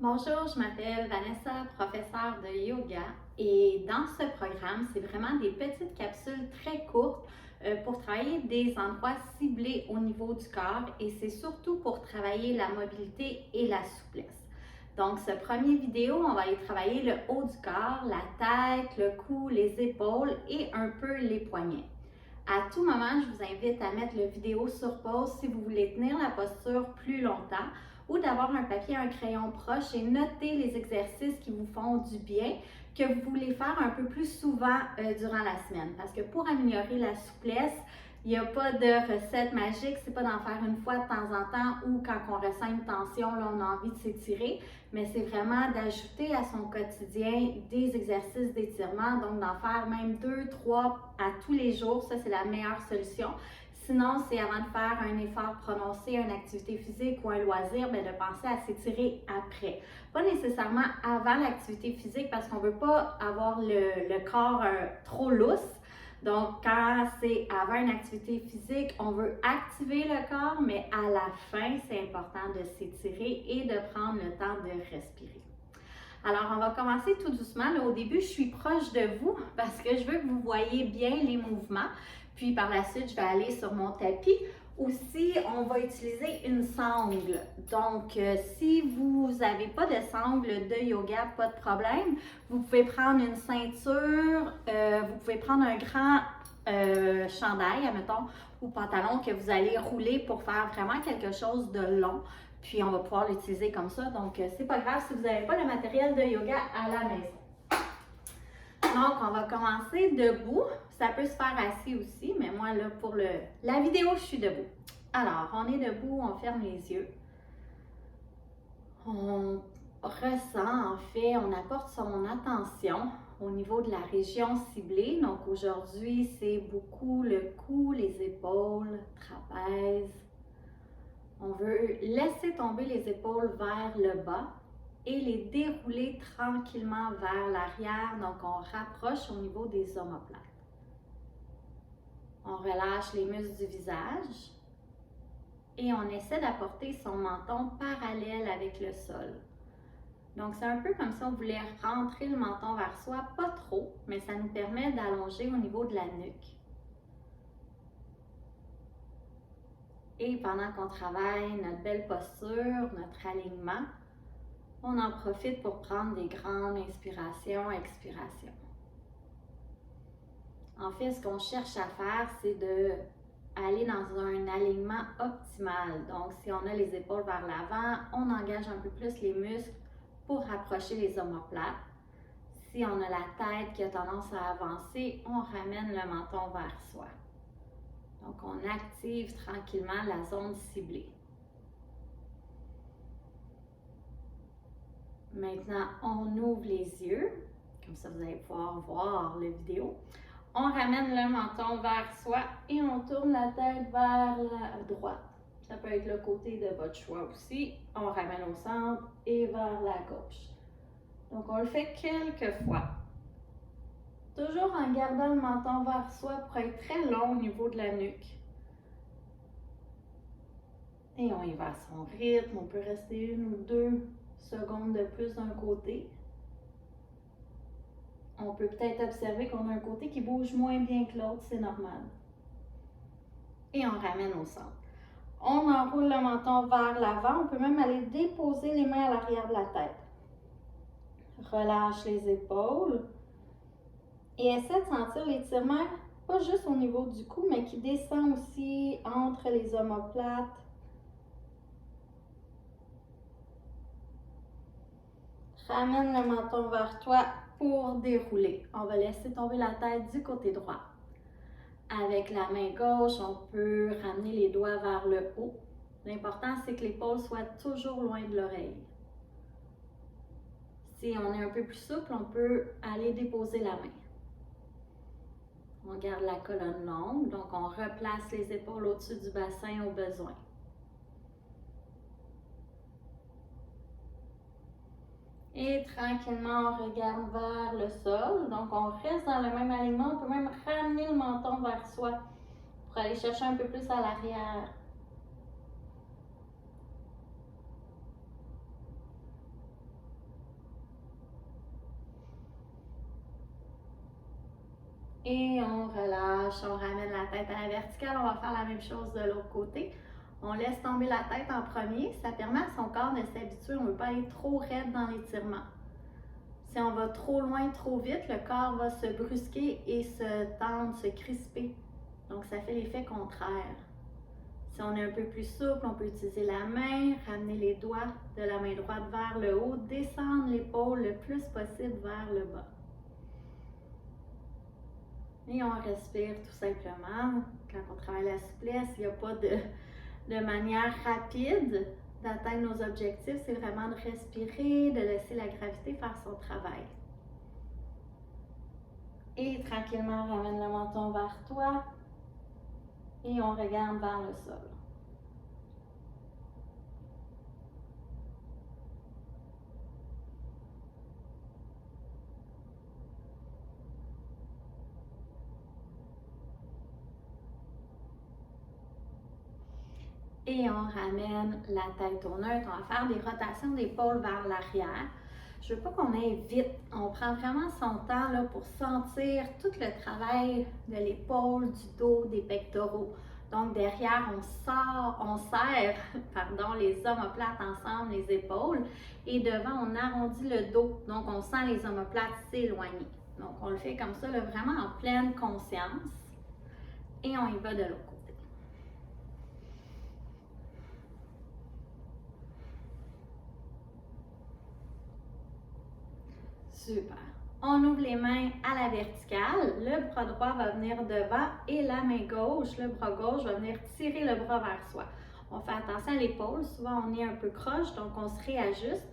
Bonjour, je m'appelle Vanessa, professeure de yoga et dans ce programme, c'est vraiment des petites capsules très courtes pour travailler des endroits ciblés au niveau du corps et c'est surtout pour travailler la mobilité et la souplesse. Donc, ce premier vidéo, on va aller travailler le haut du corps, la tête, le cou, les épaules et un peu les poignets. À tout moment, je vous invite à mettre la vidéo sur pause si vous voulez tenir la posture plus longtemps ou d'avoir un papier et un crayon proche et noter les exercices qui vous font du bien, que vous voulez faire un peu plus souvent durant la semaine. Parce que pour améliorer la souplesse, il n'y a pas de recette magique, c'est pas d'en faire une fois de temps en temps ou quand on ressent une tension, là, on a envie de s'étirer, mais c'est vraiment d'ajouter à son quotidien des exercices d'étirement, donc d'en faire même 2, 3 à tous les jours, ça c'est la meilleure solution. Sinon, c'est avant de faire un effort prononcé, une activité physique ou un loisir, bien, de penser à s'étirer après. Pas nécessairement avant l'activité physique parce qu'on ne veut pas avoir le corps trop lousse. Donc, quand c'est avant une activité physique, on veut activer le corps, mais à la fin, c'est important de s'étirer et de prendre le temps de respirer. Alors, on va commencer tout doucement. Là, au début, je suis proche de vous parce que je veux que vous voyez bien les mouvements. Puis par la suite, je vais aller sur mon tapis. Aussi, on va utiliser une sangle. Donc, si vous n'avez pas de sangle de yoga, pas de problème. Vous pouvez prendre une ceinture, vous pouvez prendre un grand chandail, admettons, ou pantalon que vous allez rouler pour faire vraiment quelque chose de long. Puis on va pouvoir l'utiliser comme ça. Donc, c'est pas grave si vous n'avez pas le matériel de yoga à la maison. Donc, on va commencer debout. Ça peut se faire assis aussi, mais moi, là, pour la vidéo, je suis debout. Alors, on est debout, on ferme les yeux. On ressent, en fait, on apporte son attention au niveau de la région ciblée. Donc, aujourd'hui, c'est beaucoup le cou, les épaules, trapèze. On veut laisser tomber les épaules vers le bas et les dérouler tranquillement vers l'arrière. Donc, on rapproche au niveau des omoplates. On relâche les muscles du visage et on essaie d'apporter son menton parallèle avec le sol. Donc, c'est un peu comme si on voulait rentrer le menton vers soi, pas trop, mais ça nous permet d'allonger au niveau de la nuque. Et pendant qu'on travaille notre belle posture, notre alignement, on en profite pour prendre des grandes inspirations, expirations. En fait, ce qu'on cherche à faire, c'est d'aller dans un alignement optimal. Donc, si on a les épaules vers l'avant, on engage un peu plus les muscles pour rapprocher les omoplates. Si on a la tête qui a tendance à avancer, on ramène le menton vers soi. Donc, on active tranquillement la zone ciblée. Maintenant, on ouvre les yeux, comme ça vous allez pouvoir voir la vidéo. On ramène le menton vers soi et on tourne la tête vers la droite. Ça peut être le côté de votre choix aussi. On ramène au centre et vers la gauche. Donc, on le fait quelques fois. Toujours en gardant le menton vers soi pour être très long au niveau de la nuque. Et on y va à son rythme. On peut rester 1 ou 2 secondes de plus d'un côté. On peut peut-être observer qu'on a un côté qui bouge moins bien que l'autre, c'est normal. Et on ramène au centre. On enroule le menton vers l'avant. On peut même aller déposer les mains à l'arrière de la tête. Relâche les épaules. Et essaie de sentir l'étirement, pas juste au niveau du cou, mais qui descend aussi entre les omoplates. Ramène le menton vers toi pour dérouler. On va laisser tomber la tête du côté droit. Avec la main gauche, on peut ramener les doigts vers le haut. L'important, c'est que l'épaule soit toujours loin de l'oreille. Si on est un peu plus souple, on peut aller déposer la main. On garde la colonne longue, donc on replace les épaules au-dessus du bassin au besoin. Et tranquillement, on regarde vers le sol. Donc, on reste dans le même alignement. On peut même ramener le menton vers soi pour aller chercher un peu plus à l'arrière. Et on relâche, on ramène la tête à la verticale. On va faire la même chose de l'autre côté. On laisse tomber la tête en premier. Ça permet à son corps de s'habituer. On ne veut pas aller trop raide dans l'étirement. Si on va trop loin, trop vite, le corps va se brusquer et se tendre, se crisper. Donc, ça fait l'effet contraire. Si on est un peu plus souple, on peut utiliser la main, ramener les doigts de la main droite vers le haut, descendre l'épaule le plus possible vers le bas. Et on respire tout simplement. Quand on travaille la souplesse, il n'y a pas de manière rapide d'atteindre nos objectifs. C'est vraiment de respirer, de laisser la gravité faire son travail. Et tranquillement, ramène le menton vers toi. Et on regarde vers le sol. Et on ramène la tête au neutre. On va faire des rotations d'épaule vers l'arrière. Je veux pas qu'on aille vite. On prend vraiment son temps là, pour sentir tout le travail de l'épaule, du dos, des pectoraux. Donc derrière, on serre les omoplates ensemble, les épaules. Et devant, on arrondit le dos. Donc on sent les omoplates s'éloigner. Donc on le fait comme ça, là, vraiment en pleine conscience. Et on y va de l'autre côté. Super. On ouvre les mains à la verticale. Le bras droit va venir devant et la main gauche, le bras gauche va venir tirer le bras vers soi. On fait attention à l'épaule. Souvent, on est un peu croche, donc on se réajuste.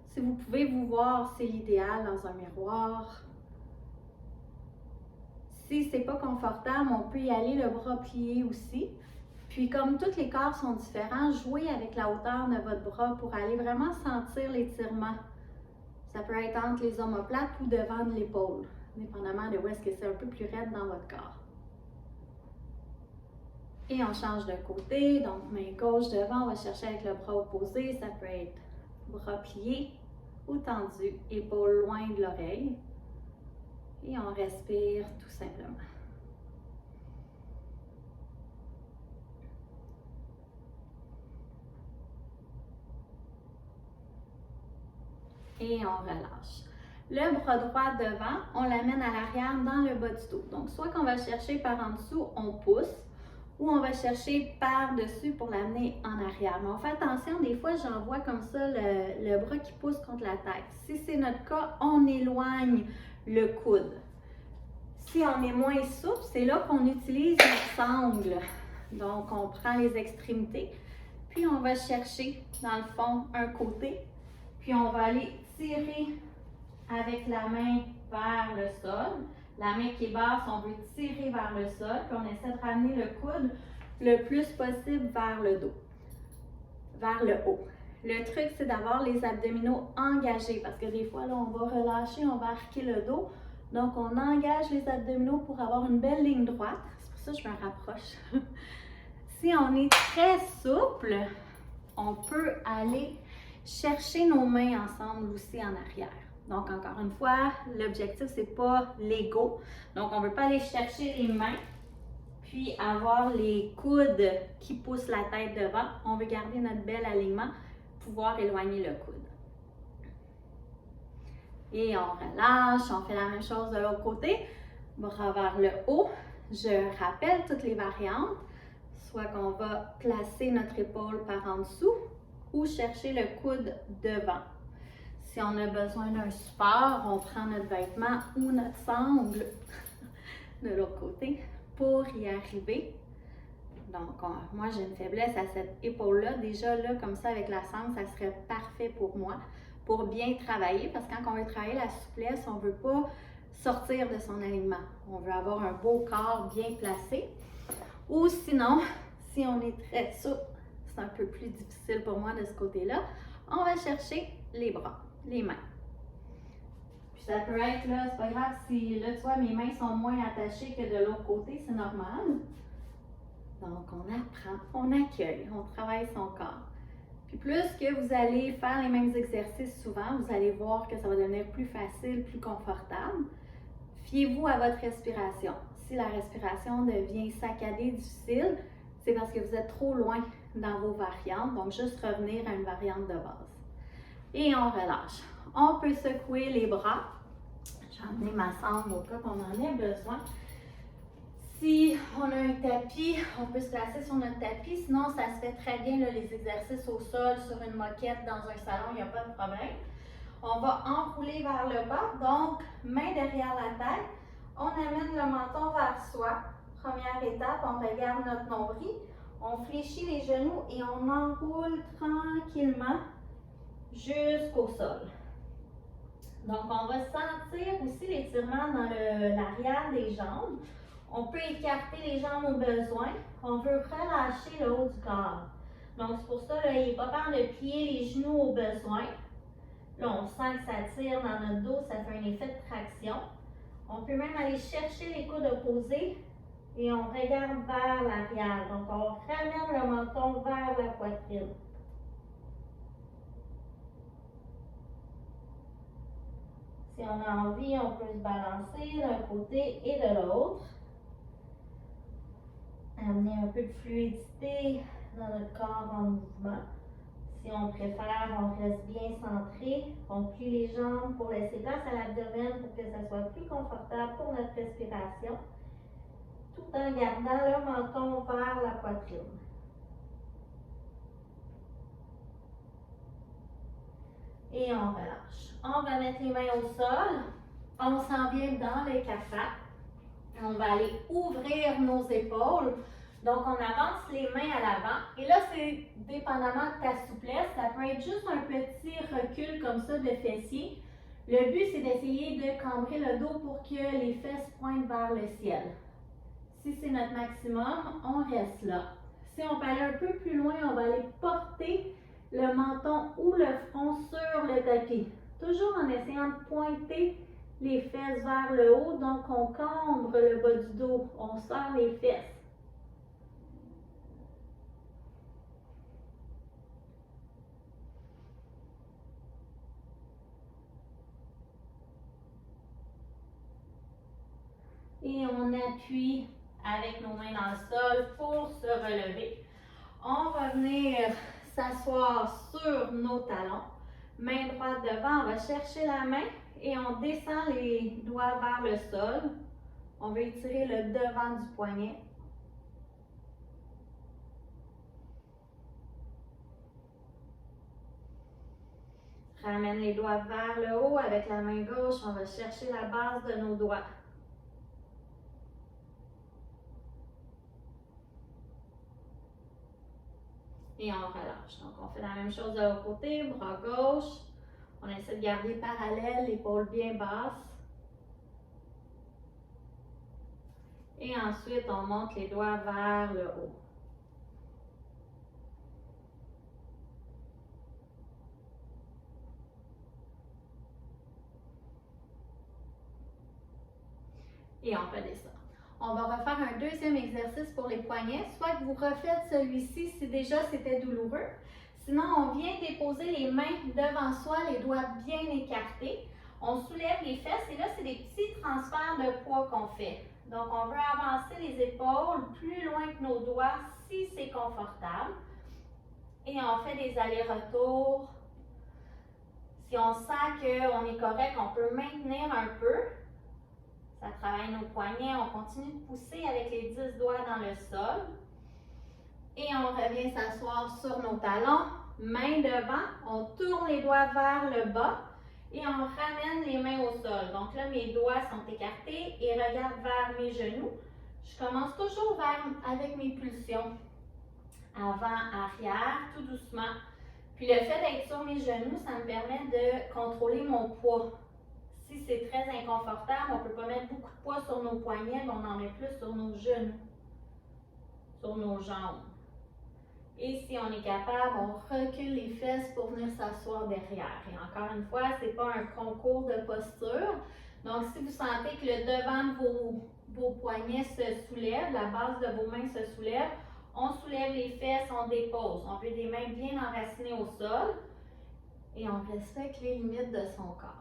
Si vous pouvez vous voir, c'est l'idéal dans un miroir. Si c'est pas confortable, on peut y aller le bras plié aussi. Puis comme tous les corps sont différents, jouez avec la hauteur de votre bras pour aller vraiment sentir l'étirement. Ça peut être entre les omoplates ou devant de l'épaule, dépendamment de où est-ce que c'est un peu plus raide dans votre corps. Et on change de côté, donc main gauche devant, on va chercher avec le bras opposé. Ça peut être bras plié ou tendu, épaule loin de l'oreille. Et on respire tout simplement. Et on relâche. Le bras droit devant, on l'amène à l'arrière dans le bas du dos. Donc, soit qu'on va chercher par en dessous, on pousse, ou on va chercher par-dessus pour l'amener en arrière. Mais on fait attention, des fois, j'en vois comme ça le bras qui pousse contre la tête. Si c'est notre cas, on éloigne le coude. Si on est moins souple, c'est là qu'on utilise notre sangle. Donc, on prend les extrémités, puis on va chercher, dans le fond, un côté, puis on va aller tirer avec la main vers le sol. La main qui est basse, on veut tirer vers le sol, puis on essaie de ramener le coude le plus possible vers le dos, vers le haut. Le truc, c'est d'avoir les abdominaux engagés, parce que des fois, là, on va relâcher, on va arquer le dos. Donc, on engage les abdominaux pour avoir une belle ligne droite. C'est pour ça que je me rapproche. Si on est très souple, on peut aller chercher nos mains ensemble aussi en arrière. Donc, encore une fois, l'objectif, c'est pas l'ego. Donc, on ne veut pas aller chercher les mains, puis avoir les coudes qui poussent la tête devant. On veut garder notre bel alignement, pouvoir éloigner le coude. Et on relâche, on fait la même chose de l'autre côté. Bras vers le haut. Je rappelle toutes les variantes. Soit qu'on va placer notre épaule par en dessous ou chercher le coude devant. Si on a besoin d'un support, on prend notre vêtement ou notre sangle de l'autre côté pour y arriver. Donc, moi, j'ai une faiblesse à cette épaule-là. Déjà, là, comme ça, avec la sangle, ça serait parfait pour moi, pour bien travailler. Parce que quand on veut travailler la souplesse, on ne veut pas sortir de son alignement. On veut avoir un beau corps bien placé. Ou sinon, si on est très souple, c'est un peu plus difficile pour moi de ce côté-là, on va chercher les bras, les mains. Puis ça peut être, là, c'est pas grave si, là, tu vois, mes mains sont moins attachées que de l'autre côté, c'est normal. Donc, on apprend, on accueille, on travaille son corps. Puis plus que vous allez faire les mêmes exercices souvent, vous allez voir que ça va devenir plus facile, plus confortable. Fiez-vous à votre respiration. Si la respiration devient saccadée, difficile, c'est parce que vous êtes trop loin dans vos variantes. Donc, juste revenir à une variante de base. Et on relâche. On peut secouer les bras. J'ai emmené ma sangle au cas qu'on en ait besoin. Si on a un tapis, on peut se placer sur notre tapis. Sinon, ça se fait très bien, là, les exercices au sol, sur une moquette, dans un salon, il n'y a pas de problème. On va enrouler vers le bas, donc main derrière la tête. On amène le menton vers soi. Première étape, on regarde notre nombril. On fléchit les genoux et on enroule tranquillement jusqu'au sol. Donc, on va sentir aussi l'étirement dans l'arrière des jambes. On peut écarter les jambes au besoin. On veut relâcher le haut du corps. Donc, c'est pour ça, là, il n'est pas peur de plier les genoux au besoin. Là, on sent que ça tire dans notre dos, ça fait un effet de traction. On peut même aller chercher les coudes opposés et on regarde vers l'arrière. Donc, on ramène le menton vers la poitrine. Si on a envie, on peut se balancer d'un côté et de l'autre. Amener un peu de fluidité dans notre corps en mouvement. Si on préfère, on reste bien centré. On plie les jambes pour laisser place à l'abdomen pour que ça soit plus confortable pour notre respiration, tout en gardant le menton vers la poitrine. Et on relâche. On va mettre les mains au sol. On s'en vient dans les cafats. On va aller ouvrir nos épaules. Donc, on avance les mains à l'avant. Et là, c'est dépendamment de ta souplesse. Ça peut être juste un petit recul comme ça de fessier. Le but, c'est d'essayer de cambrer le dos pour que les fesses pointent vers le ciel. Si c'est notre maximum, on reste là. Si on peut aller un peu plus loin, on va aller porter le menton ou le front sur le tapis. Toujours en essayant de pointer les fesses vers le haut. Donc, on cambre le bas du dos. On serre les fesses. Et on appuie avec nos mains dans le sol pour se relever. On va venir s'asseoir sur nos talons. Main droite devant, on va chercher la main et on descend les doigts vers le sol. On va étirer le devant du poignet. Ramène les doigts vers le haut avec la main gauche. On va chercher la base de nos doigts. Et on relâche. Donc, on fait la même chose de l'autre côté, bras gauche. On essaie de garder parallèle, l'épaule bien basse. Et ensuite, on monte les doigts vers le haut. Et on redescend. On va refaire un deuxième exercice pour les poignets. Soit que vous refaites celui-ci si déjà c'était douloureux. Sinon, on vient déposer les mains devant soi, les doigts bien écartés. On soulève les fesses et là, c'est des petits transferts de poids qu'on fait. Donc, on veut avancer les épaules plus loin que nos doigts si c'est confortable. Et on fait des allers-retours. Si on sent qu'on est correct, on peut maintenir un peu. Ça travaille nos poignets. On continue de pousser avec les 10 doigts dans le sol. Et on revient s'asseoir sur nos talons. Main devant. On tourne les doigts vers le bas. Et on ramène les mains au sol. Donc là, mes doigts sont écartés et regardent vers mes genoux. Je commence toujours avec mes pulsions. Avant, arrière, tout doucement. Puis le fait d'être sur mes genoux, ça me permet de contrôler mon poids. Si c'est très inconfortable, on ne peut pas mettre beaucoup de poids sur nos poignets, mais on en met plus sur nos genoux, sur nos jambes. Et si on est capable, on recule les fesses pour venir s'asseoir derrière. Et encore une fois, ce n'est pas un concours de posture. Donc, si vous sentez que le devant de vos poignets se soulève, la base de vos mains se soulève, on soulève les fesses, on dépose. On veut des mains bien enracinées au sol et on respecte les limites de son corps.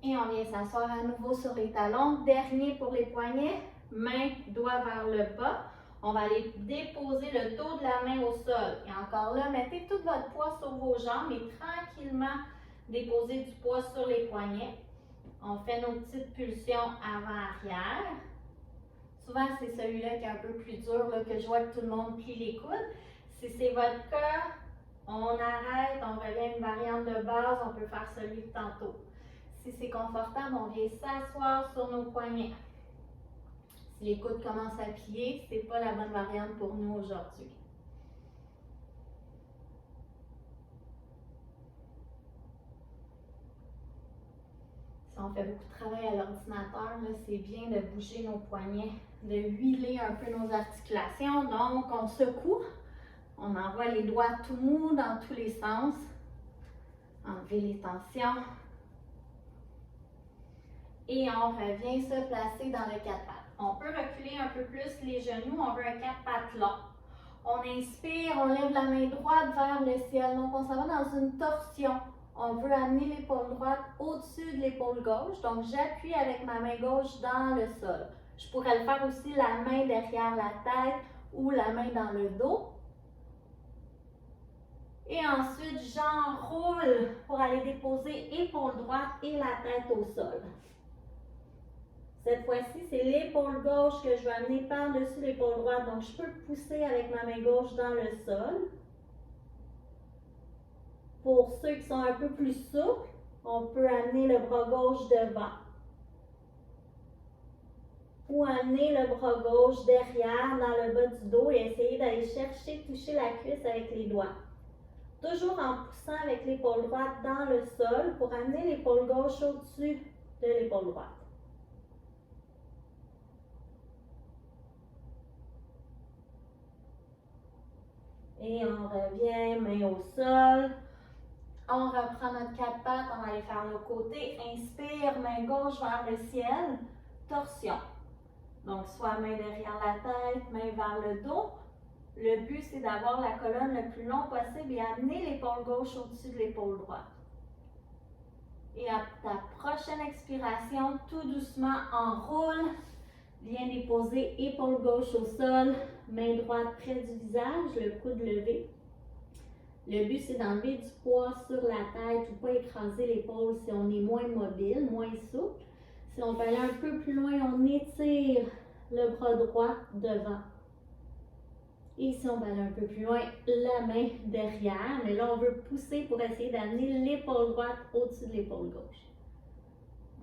Et on vient s'asseoir à nouveau sur les talons. Dernier pour les poignets, main, doigt vers le bas. On va aller déposer le dos de la main au sol. Et encore là, mettez tout votre poids sur vos jambes et tranquillement déposez du poids sur les poignets. On fait nos petites pulsions avant-arrière. Souvent, c'est celui-là qui est un peu plus dur, là, que je vois que tout le monde plie les coudes. Si c'est votre cas, on arrête, on revient à une variante de base, on peut faire celui de tantôt. Si c'est confortable, on vient s'asseoir sur nos poignets. Si les coudes commencent à plier, ce n'est pas la bonne variante pour nous aujourd'hui. Si on fait beaucoup de travail à l'ordinateur, c'est bien de bouger nos poignets, de huiler un peu nos articulations. Donc, on secoue, on envoie les doigts tout mous dans tous les sens. Enlever les tensions. Et on revient se placer dans le 4 pattes. On peut reculer un peu plus les genoux, on veut un 4 pattes long. On inspire, on lève la main droite vers le ciel. Donc, on s'en va dans une torsion. On veut amener l'épaule droite au-dessus de l'épaule gauche. Donc, j'appuie avec ma main gauche dans le sol. Je pourrais le faire aussi la main derrière la tête ou la main dans le dos. Et ensuite, j'enroule pour aller déposer épaule droite et la tête au sol. Cette fois-ci, c'est l'épaule gauche que je vais amener par-dessus l'épaule droite. Donc, je peux pousser avec ma main gauche dans le sol. Pour ceux qui sont un peu plus souples, on peut amener le bras gauche devant. Ou amener le bras gauche derrière, dans le bas du dos et essayer d'aller chercher, toucher la cuisse avec les doigts. Toujours en poussant avec l'épaule droite dans le sol pour amener l'épaule gauche au-dessus de l'épaule droite. Et on revient, main au sol. On reprend notre 4 pattes, on va aller faire le côté. Inspire, main gauche vers le ciel, torsion. Donc, soit main derrière la tête, main vers le dos. Le but, c'est d'avoir la colonne le plus long possible et amener l'épaule gauche au-dessus de l'épaule droite. Et à ta prochaine expiration, tout doucement, enroule. Viens déposer épaule gauche au sol, main droite près du visage, le coude levé. Le but, c'est d'enlever du poids sur la tête ou pas écraser l'épaule si on est moins mobile, moins souple. Si on veut aller un peu plus loin, on étire le bras droit devant. Et si on va aller un peu plus loin, la main derrière. Mais là, on veut pousser pour essayer d'amener l'épaule droite au-dessus de l'épaule gauche.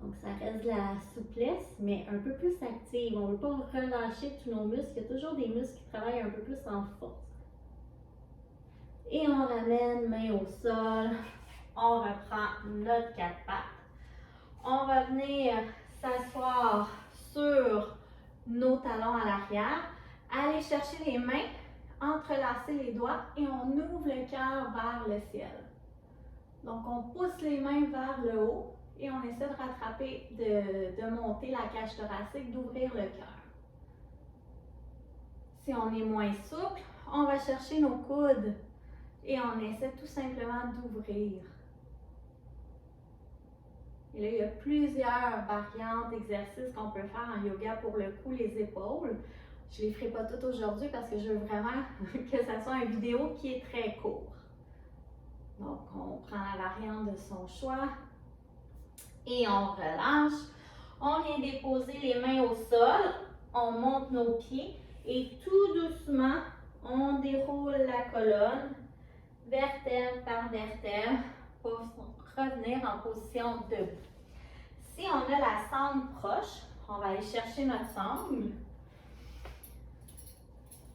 Donc, ça reste de la souplesse, mais un peu plus active. On ne veut pas relâcher tous nos muscles. Il y a toujours des muscles qui travaillent un peu plus en force. Et on ramène main au sol. On reprend notre 4 pattes. On va venir s'asseoir sur nos talons à l'arrière. Aller chercher les mains, entrelacer les doigts et on ouvre le cœur vers le ciel. Donc, on pousse les mains vers le haut et on essaie de rattraper, de monter la cage thoracique, d'ouvrir le cœur. Si on est moins souple, on va chercher nos coudes et on essaie tout simplement d'ouvrir. Et là, il y a plusieurs variantes d'exercices qu'on peut faire en yoga pour le cou, les épaules. Je ne les ferai pas toutes aujourd'hui parce que je veux vraiment que ça soit une vidéo qui est très courte. Donc, on prend la variante de son choix et on relâche. On vient déposer les mains au sol, on monte nos pieds et tout doucement, on déroule la colonne, vertèbre par vertèbre, pour revenir en position debout. Si on a la sangle proche, on va aller chercher notre sangle.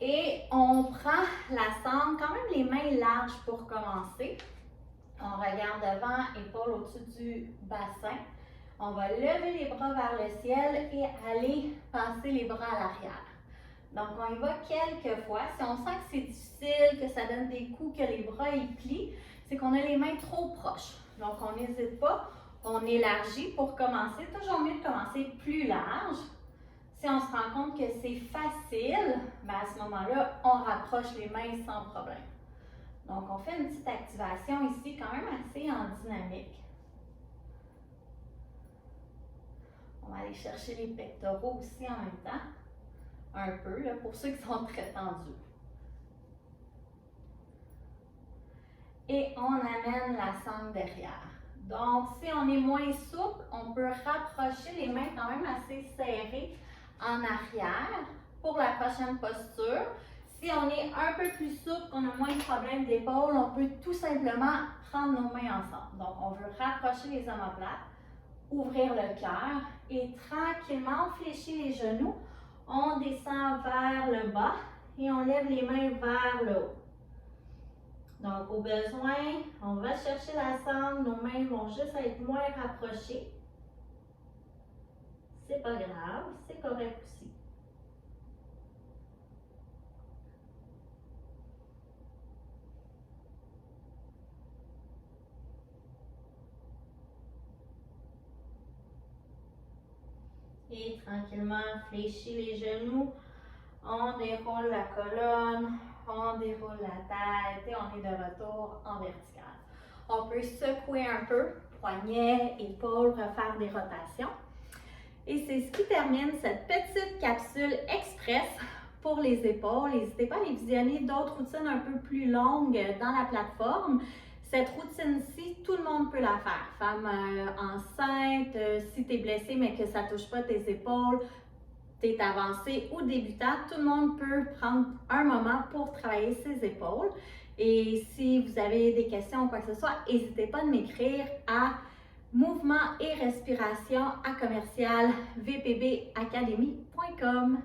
Et on prend la sangle, quand même les mains larges pour commencer. On regarde devant, épaule au-dessus du bassin. On va lever les bras vers le ciel et aller passer les bras à l'arrière. Donc, on y va quelques fois. Si on sent que c'est difficile, que ça donne des coups, que les bras ils plient, c'est qu'on a les mains trop proches. Donc, on n'hésite pas, on élargit pour commencer. Toujours mieux de commencer plus large. Si on se rend compte que c'est facile, ben à ce moment-là, on rapproche les mains sans problème. Donc, on fait une petite activation ici, quand même assez en dynamique. On va aller chercher les pectoraux aussi en même temps. Un peu, là, pour ceux qui sont très tendus. Et on amène la sangle derrière. Donc, si on est moins souple, on peut rapprocher les mains quand même assez serrées en arrière pour la prochaine posture. Si on est un peu plus souple, qu'on a moins de problèmes d'épaule, on peut tout simplement prendre nos mains ensemble. Donc, on veut rapprocher les omoplates, ouvrir le cœur et tranquillement, on fléchit les genoux. On descend vers le bas et on lève les mains vers le haut. Donc, au besoin, on va chercher la sangle, nos mains vont juste être moins rapprochées. C'est pas grave, c'est correct aussi. Et tranquillement, fléchis les genoux. On déroule la colonne, on déroule la tête et on est de retour en vertical. On peut secouer un peu, poignets, épaules, refaire des rotations. Et c'est ce qui termine cette petite capsule express pour les épaules. N'hésitez pas à aller visionner d'autres routines un peu plus longues dans la plateforme. Cette routine-ci, tout le monde peut la faire. Femme enceinte, si tu es blessée mais que ça ne touche pas tes épaules, tu es avancé ou débutant, tout le monde peut prendre un moment pour travailler ses épaules. Et si vous avez des questions ou quoi que ce soit, n'hésitez pas à m'écrire à mouvement et respiration à commercial vpbacademy.com.